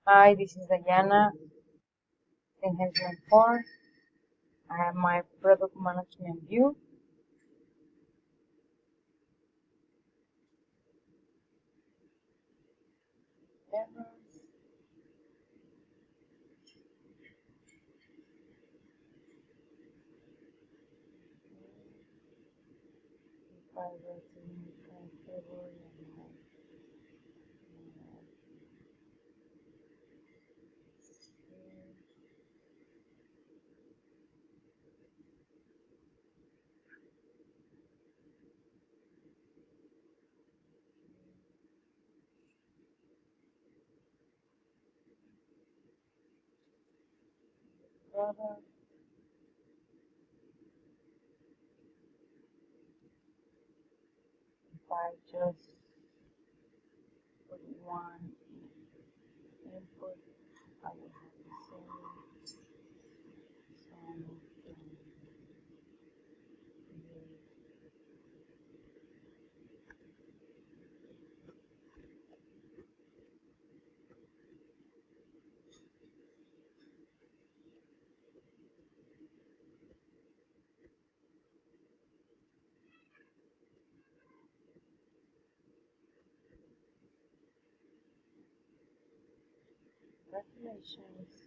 Hi, this is Diana, enhancement 4. I have my product management view. If I go to category and have product, if I just put one input, I will have the same calculations.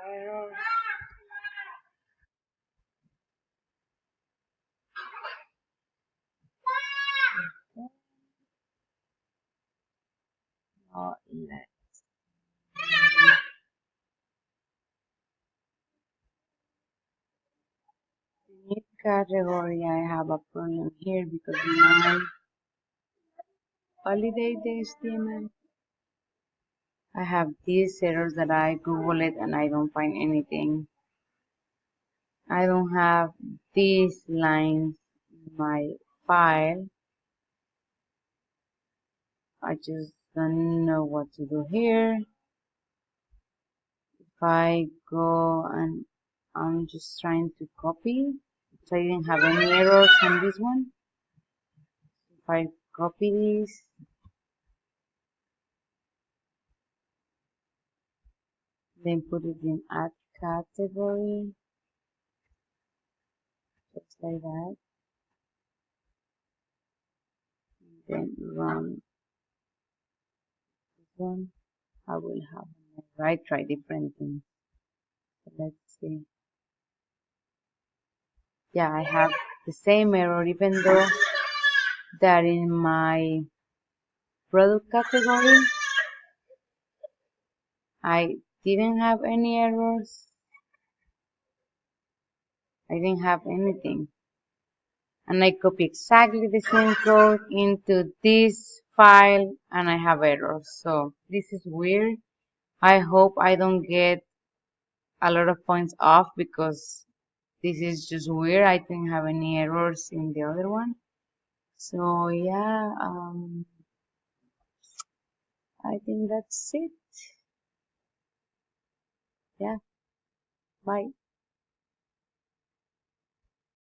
Error. Now let's new category. I have a problem here because my validate the HTML. I have these errors that I Google it and I don't find anything. I don't have these lines in my file. I just don't know what to do here. If I go and I'm just trying to copy, so I didn't have any errors on this one. If I copy this, then put it in add category, just like that, then run this one, I will have right try different things. So let's see. Yeah, I have the same error even though that in my product category I didn't have any errors. I didn't have anything. And I copy exactly the same code into this file and I have errors. So this is weird. I hope I don't get a lot of points off because this is just weird. I didn't have any errors in the other one. So yeah, I think that's it. Yeah, bye.